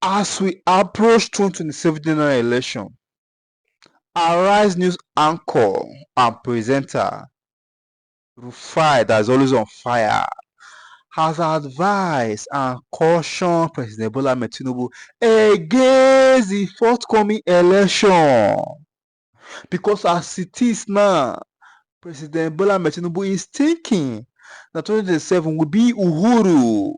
As we approach 2027 general election, Arise News anchor and presenter El-rufai, that is always on fire, has advised and cautioned President Bola Ahmed Tinubu against the forthcoming election. Because as it is now, President Bola Ahmed Tinubu is thinking that 2027 will be Uhuru,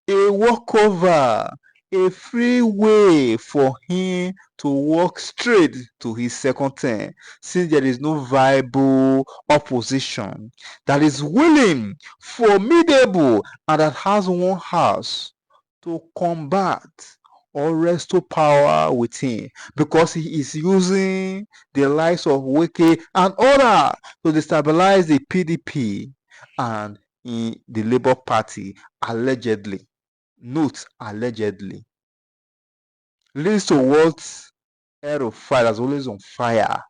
a walkover, a free way for him to walk straight to his second term, since there is no viable opposition that is willing, formidable, and that has one house to combat or restore power with him, because he is using the likes of Wike and others to destabilize the PDP and in the Labour Party, allegedly. Note, allegedly. Leads to what El-rufai, that's always on fire,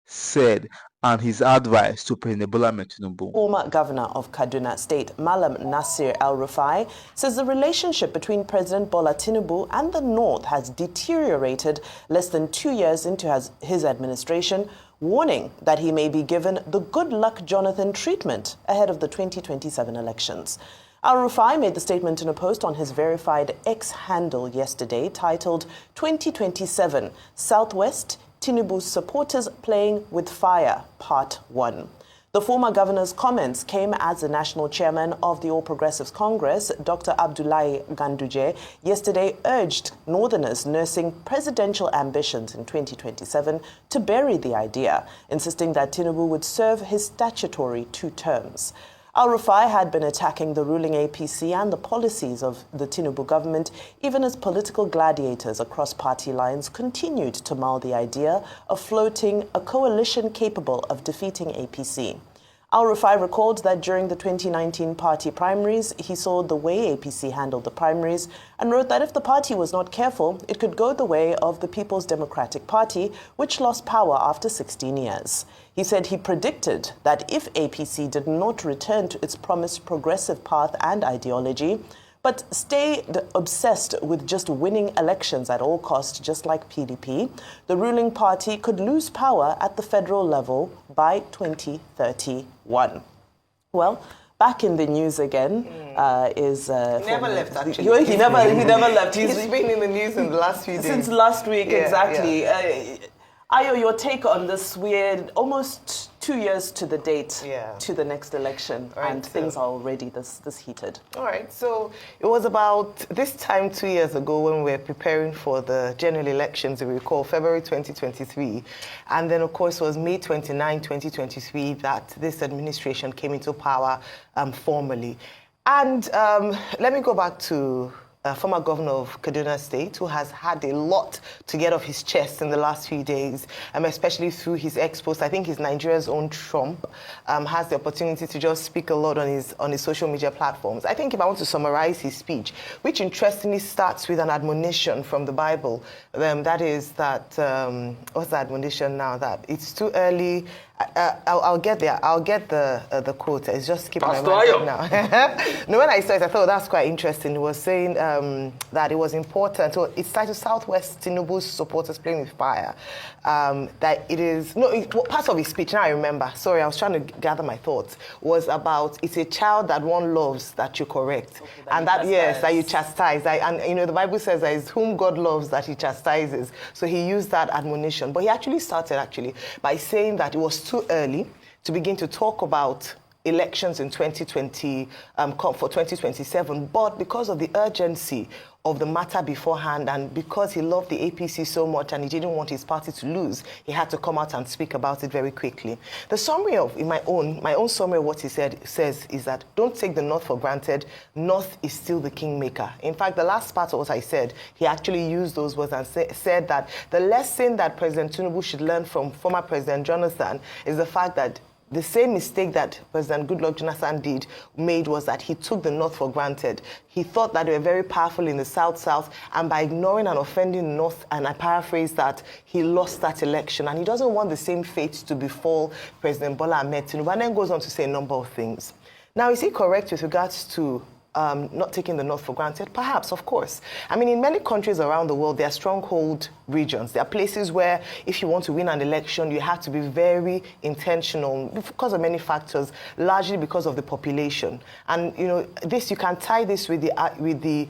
said, and his advice to President Bola Ahmed Tinubu. Former governor of Kaduna State, Malam Nasir El-Rufai, says the relationship between President Bola Tinubu and the North has deteriorated less than 2 years into his administration, warning that he may be given the good luck Jonathan treatment ahead of the 2027 elections. El-Rufai made the statement in a post on his verified X handle yesterday titled 2027 Southwest Tinubu's Supporters Playing with Fire, Part 1. The former governor's comments came as the national chairman of the All Progressives Congress, Dr. Abdullahi Ganduje, yesterday urged Northerners nursing presidential ambitions in 2027 to bury the idea, insisting that Tinubu would serve his statutory 2 terms. El-Rufai had been attacking the ruling APC and the policies of the Tinubu government, even as political gladiators across party lines continued to mull the idea of floating a coalition capable of defeating APC. El-Rufai recalled that during the 2019 party primaries, he saw the way APC handled the primaries and wrote that if the party was not careful, it could go the way of the People's Democratic Party, which lost power after 16 years. He said he predicted that if APC did not return to its promised progressive path and ideology, but stayed obsessed with just winning elections at all costs, just like PDP, the ruling party could lose power at the federal level by 2031. Well, back in the news again is... He never left, actually. He never left. He's been in the news in the last few days. Since last week, Yeah, exactly. yeah. Ayo, your take on this? We're almost 2 years to the date to the next election, Right, and things are already this heated. All right, so it was about this time 2 years ago when we were preparing for the general elections, if you recall, February 2023. And then, of course, it was May 29, 2023 that this administration came into power formally. And let me go back to former governor of Kaduna State, who has had a lot to get off his chest in the last few days, especially through his ex-post. I think he's Nigeria's own Trump, has the opportunity to just speak a lot on his social media platforms. I think if I want to summarize his speech, which interestingly starts with an admonition from the Bible, that is that, what's the admonition now? That it's too early. I'll get there. I'll get the quote. It's just skipping my mind now. No, when I saw it, I thought that's quite interesting. It was saying that it was important. So it's titled Southwest Tinubu's Supporters Playing with Fire. That it is part of his speech. Now I remember. Sorry, I was trying to gather my thoughts. Was about it's a child that one loves that you correct, okay, and that that you chastise. And the Bible says that it's whom God loves that He chastises. So he used that admonition, but he actually started by saying that it was too early to begin to talk about elections in 2020 for 2027, but because of the urgency of the matter beforehand, and because he loved the APC so much and he didn't want his party to lose, he had to come out and speak about it very quickly. The summary of my own summary of what he says is that don't take the North for granted. North is still the kingmaker. In fact, the last part of what I said, he actually used those words and said that the lesson that President Tinubu should learn from former President Jonathan is the fact that the same mistake that President Goodluck Jonathan made was that he took the North for granted. He thought that they were very powerful in the South, and by ignoring and offending the North, and I paraphrase that, he lost that election. And he doesn't want the same fate to befall President Bola Ahmed Tinubu, and then goes on to say a number of things. Now, is he correct with regards to not taking the North for granted? Perhaps, of course. I mean, in many countries around the world, there are stronghold regions. There are places where if you want to win an election, you have to be very intentional because of many factors, largely because of the population. And, you know, this, you can tie this with the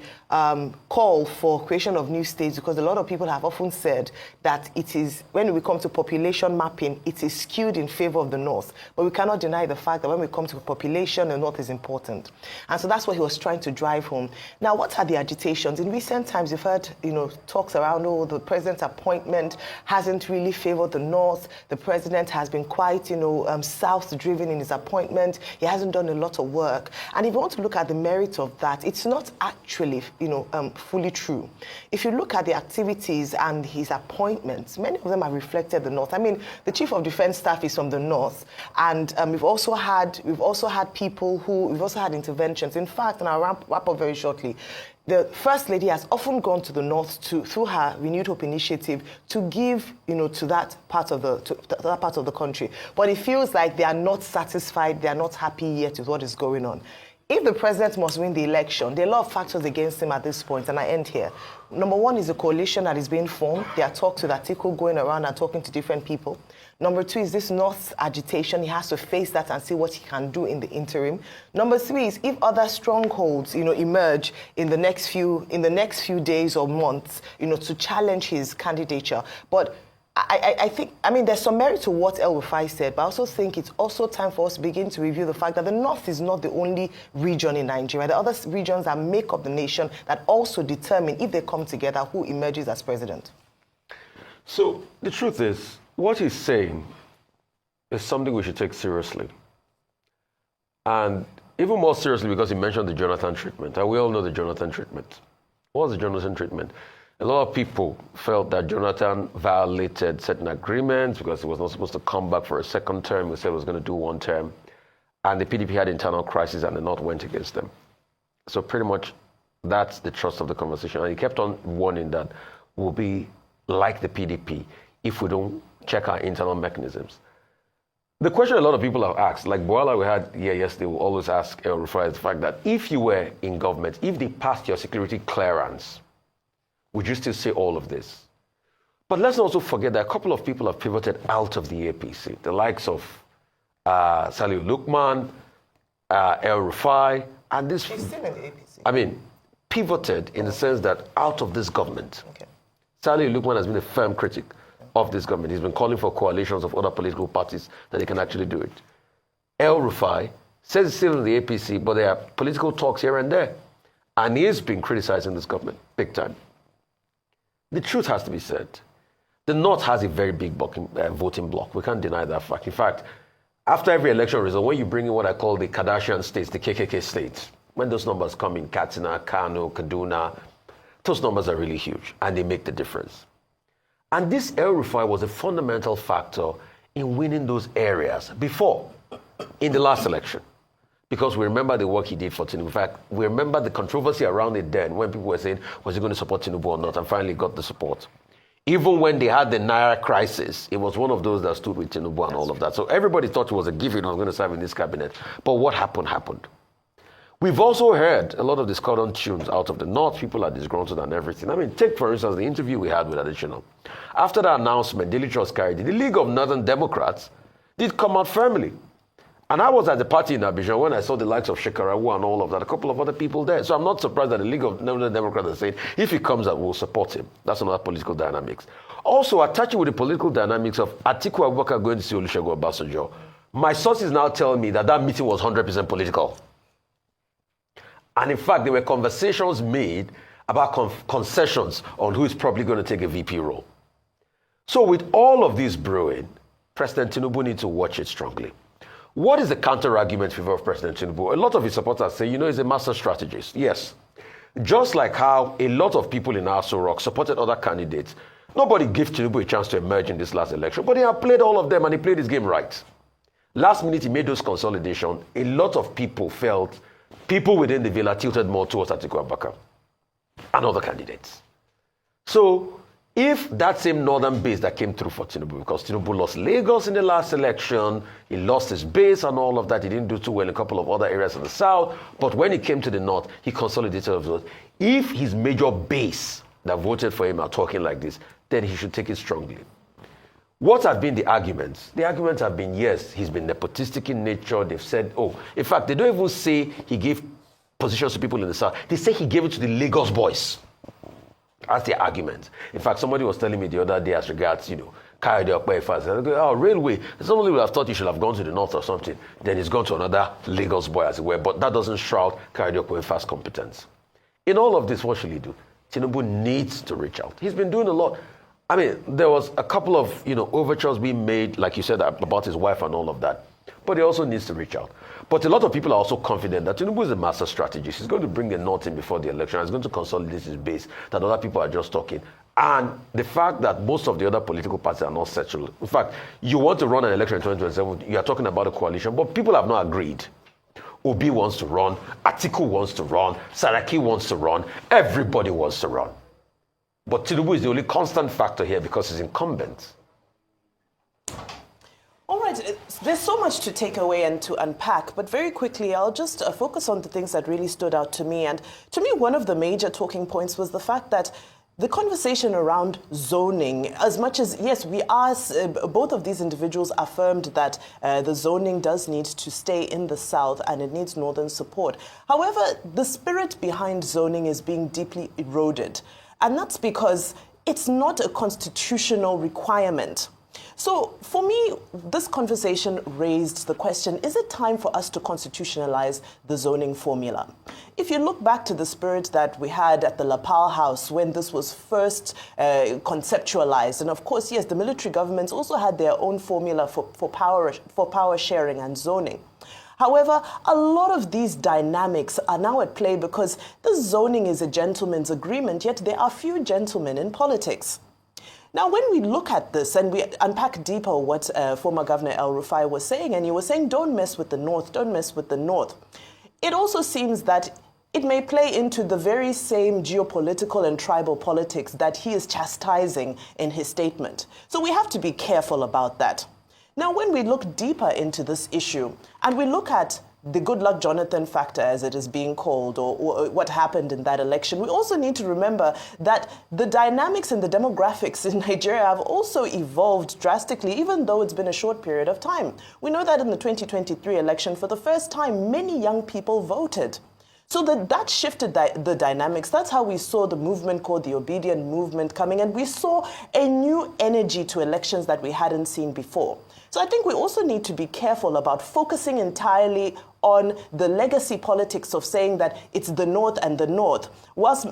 call for creation of new states, because a lot of people have often said that it is, when we come to population mapping, it is skewed in favor of the North. But we cannot deny the fact that when we come to population, the North is important. And so that's what he was trying to drive home. Now, what are the agitations? In recent times, you've heard, you know, talks around, oh, the president's appointment hasn't really favored the North. The president has been quite, you know, South-driven in his appointment. He hasn't done a lot of work. And if you want to look at the merit of that, it's not actually, you know, fully true. If you look at the activities and his appointments, many of them have reflected the North. I mean, the Chief of Defense Staff is from the North, and we've also had interventions. In fact, and I'll wrap up very shortly, the First Lady has often gone to the North through her Renewed Hope initiative to give, you know, to that part of the country. But it feels like they are not satisfied, they are not happy yet with what is going on. If the president must win the election, there are a lot of factors against him at this point, and I end here. Number one is the coalition that is being formed. There are talks with Atiku going around and talking to different people. Number two is this North agitation. He has to face that and see what he can do in the interim. Number three is if other strongholds, you know, emerge in the next few days or months, you know, to challenge his candidature. But I think, I mean, there's some merit to what El-Rufai said, but I also think it's also time for us to begin to review the fact that the North is not the only region in Nigeria. There are other regions that make up the nation that also determine, if they come together, who emerges as president. So the truth is, what he's saying is something we should take seriously. And even more seriously because he mentioned the Jonathan treatment. And we all know the Jonathan treatment. What was the Jonathan treatment? A lot of people felt that Jonathan violated certain agreements because he was not supposed to come back for a second term. He said he was going to do one term. And the PDP had internal crisis and the North went against them. So pretty much that's the thrust of the conversation. And he kept on warning that we'll be like the PDP if we don't check our internal mechanisms. The question a lot of people have asked, like Boala we had here yesterday, will always ask El-Rufai, is the fact that if you were in government, if they passed your security clearance, would you still say all of this? But let's also forget that a couple of people have pivoted out of the APC, the likes of Saliu Lukman, El-Rufai, and this... He's still in the APC. I mean, pivoted in the sense that out of this government. Okay. Saliu Lukman has been a firm critic of this government. He's been calling for coalitions of other political parties that they can actually do it. El-Rufai says he's still in the APC, but there are political talks here and there. And he has been criticizing this government big time. The truth has to be said. The North has a very big voting bloc. We can't deny that fact. In fact, after every election result, when you bring in what I call the Kardashian states, the KKK states, when those numbers come in, Katsina, Kano, Kaduna, those numbers are really huge, and they make the difference. And this El-Rufai was a fundamental factor in winning those areas before, in the last election. Because we remember the work he did for Tinubu. In fact, we remember the controversy around it then when people were saying, was he going to support Tinubu or not? And finally got the support. Even when they had the Naira crisis, it was one of those that stood with Tinubu and all of that. So everybody thought it was a given, I was going to serve in this cabinet. But what happened, happened. We've also heard a lot of discordant tunes out of the North. People are disgruntled and everything. I mean, take, for instance, the interview we had with Additional. After the announcement, Daily Trust carried it. The League of Northern Democrats did come out firmly. And I was at the party in Abidjan when I saw the likes of Shekarawu and all of that, a couple of other people there. So I'm not surprised that the League of Northern Democrats are saying, if he comes out, we'll support him. That's another political dynamics. Also, attaching with the political dynamics of Atiku Abubakar going to see Olusegun Obasanjo, my sources now tell me that that meeting was 100% political. And in fact, there were conversations made about concessions on who is probably going to take a VP role. So with all of this brewing, President Tinubu needs to watch it strongly. What is the counter-argument in favor of President Tinubu? A lot of his supporters say, he's a master strategist. Yes. Just like how a lot of people in Asue Rock supported other candidates, nobody gave Tinubu a chance to emerge in this last election, but he had played all of them and he played his game right. Last minute, he made those consolidations. A lot of people felt people within the villa tilted more towards Atiku Abubakar and other candidates. So If that same northern base that came through for Tinubu, because Tinubu lost Lagos in the last election, he lost his base and all of that, he didn't do too well in a couple of other areas in the south, but when he came to the north, he consolidated his vote. If his major base that voted for him are talking like this, then he should take it strongly. What have been the arguments? The arguments have been, yes, he's been nepotistic in nature. They've said, oh, in fact, they don't even say he gave positions to people in the south. They say he gave it to the Lagos boys. That's the argument. In fact, somebody was telling me the other day as regards, Kayode Okpei-Fast. Oh, railway. Somebody would have thought he should have gone to the north or something. Then he's gone to another Lagos boy, as it were. But that doesn't shroud Kayode Okpei-Fast's competence. In all of this, what should he do? Tinubu needs to reach out. He's been doing a lot. I mean, there was a couple of, overtures being made, like you said, about his wife and all of that. But he also needs to reach out. But a lot of people are also confident that Tinubu is a master strategist. He's going to bring the North in before the election. He's going to consolidate his base, that other people are just talking. And the fact that most of the other political parties are not settled. In fact, you want to run an election in 2027, you are talking about a coalition, but people have not agreed. Obi wants to run, Atiku wants to run, Saraki wants to run, everybody wants to run. But Tinubu is the only constant factor here because he's incumbent. All right, there's so much to take away and to unpack, but very quickly, I'll just focus on the things that really stood out to me. And to me, one of the major talking points was the fact that the conversation around zoning, as much as, yes, we are, both of these individuals affirmed that the zoning does need to stay in the south and it needs northern support. However, the spirit behind zoning is being deeply eroded. And that's because it's not a constitutional requirement. So for me, this conversation raised the question, is it time for us to constitutionalize the zoning formula? If you look back to the spirit that we had at the Lapal House when this was first conceptualized, and of course, yes, the military governments also had their own formula for power sharing and zoning. However, a lot of these dynamics are now at play because the zoning is a gentleman's agreement, yet there are few gentlemen in politics. Now, when we look at this and we unpack deeper what former Governor El-Rufai was saying, and he was saying, don't mess with the North, don't mess with the North. It also seems that it may play into the very same geopolitical and tribal politics that he is chastising in his statement. So we have to be careful about that. Now, when we look deeper into this issue and we look at the good luck Jonathan factor, as it is being called, or what happened in that election, we also need to remember that the dynamics and the demographics in Nigeria have also evolved drastically, even though it's been a short period of time. We know that in the 2023 election, for the first time, many young people voted. So that shifted the dynamics. That's how we saw the movement called the Obedient Movement coming, and we saw a new energy to elections that we hadn't seen before. So I think we also need to be careful about focusing entirely on the legacy politics of saying that it's the North and the North,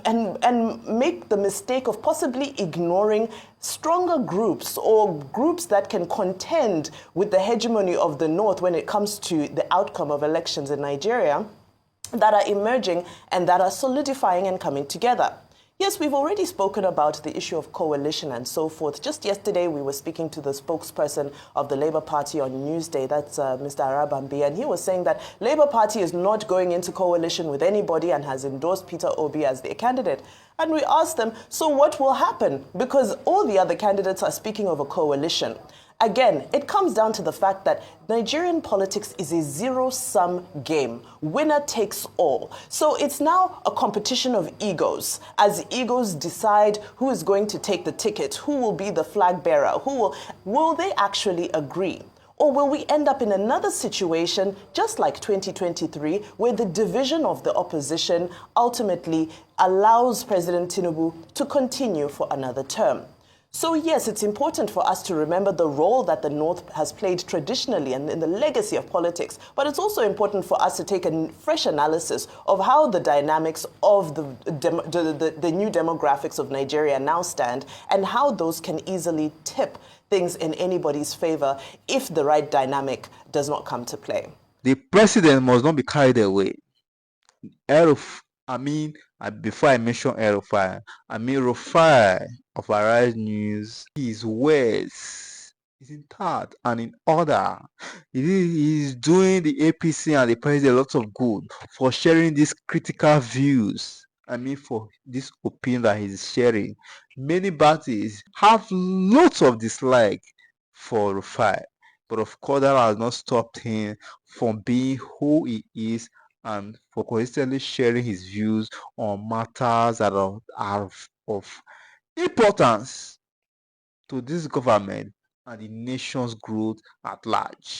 and make the mistake of possibly ignoring stronger groups or groups that can contend with the hegemony of the North when it comes to the outcome of elections in Nigeria, that are emerging and that are solidifying and coming together. Yes, we've already spoken about the issue of coalition and so forth. Just yesterday, we were speaking to the spokesperson of the Labour Party on Newsday, that's Mr. Arabambi, and he was saying that Labour Party is not going into coalition with anybody and has endorsed Peter Obi as their candidate. And we asked them, so what will happen? Because all the other candidates are speaking of a coalition. Again, it comes down to the fact that Nigerian politics is a zero-sum game. Winner takes all. So it's now a competition of egos. As egos decide who is going to take the ticket, who will be the flag bearer, will they actually agree? Or will we end up in another situation, just like 2023, where the division of the opposition ultimately allows President Tinubu to continue for another term? So yes, it's important for us to remember the role that the North has played traditionally and in the legacy of politics, but it's also important for us to take a fresh analysis of how the dynamics of the new demographics of Nigeria now stand and how those can easily tip things in anybody's favor if the right dynamic does not come to play. The president must not be carried away. Before I mention El-Rufai, Rufai of Arise News, his words is intact and in order. He is doing the APC and the president lots of good for sharing these critical views for this opinion that he's sharing. Many parties have lots of dislike for Rufai, but of course that has not stopped him from being who he is and for consistently sharing his views on matters that are of importance to this government and the nation's growth at large.